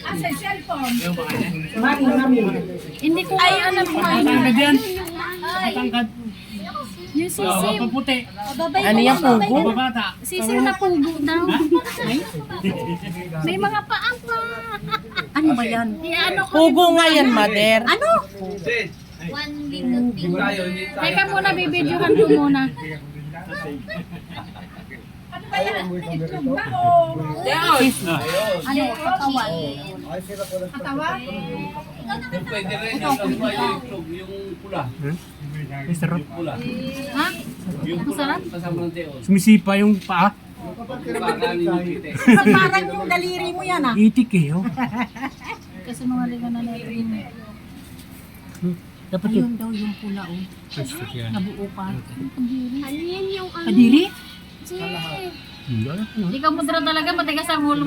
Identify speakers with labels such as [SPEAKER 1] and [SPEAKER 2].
[SPEAKER 1] Sa cellphone.
[SPEAKER 2] Hindi ko alam kung ano.
[SPEAKER 3] Matangkad yan. Matangkad.
[SPEAKER 2] Yung sisiw.
[SPEAKER 3] Paputi.
[SPEAKER 4] Ano yan, pugo?
[SPEAKER 3] Babata.
[SPEAKER 2] Sisiw na pugo daw. May mga paa pa.
[SPEAKER 4] Ano ba yan?
[SPEAKER 2] Ano ko?
[SPEAKER 4] Pugo nga yan, mother.
[SPEAKER 2] Ano? Teka muna, bibidyohan ko muna.
[SPEAKER 1] Ano ba yan? Itlog ba o?
[SPEAKER 2] Ano? Katawan.
[SPEAKER 1] Katawan?
[SPEAKER 5] Pwede rin yung pula.
[SPEAKER 3] Ay, sarap.
[SPEAKER 5] Pula.
[SPEAKER 2] Ha? Masarap?
[SPEAKER 5] Kasama ng teo.
[SPEAKER 3] Sumisipa yung paa.
[SPEAKER 5] Kakanin yung pite.
[SPEAKER 4] Parang yung daliri mo yan, ah.
[SPEAKER 3] Itik eh, oh.
[SPEAKER 2] Kasi mga liga na natin.
[SPEAKER 3] Dapat yun.
[SPEAKER 4] Ayun daw yung pula, oh. Nabuo pa.
[SPEAKER 2] Ano yan yung ano?
[SPEAKER 3] Kadiri?
[SPEAKER 2] Sige.
[SPEAKER 3] Hindi, ano?
[SPEAKER 2] Ikaw mudra talaga, matigas ang ulo.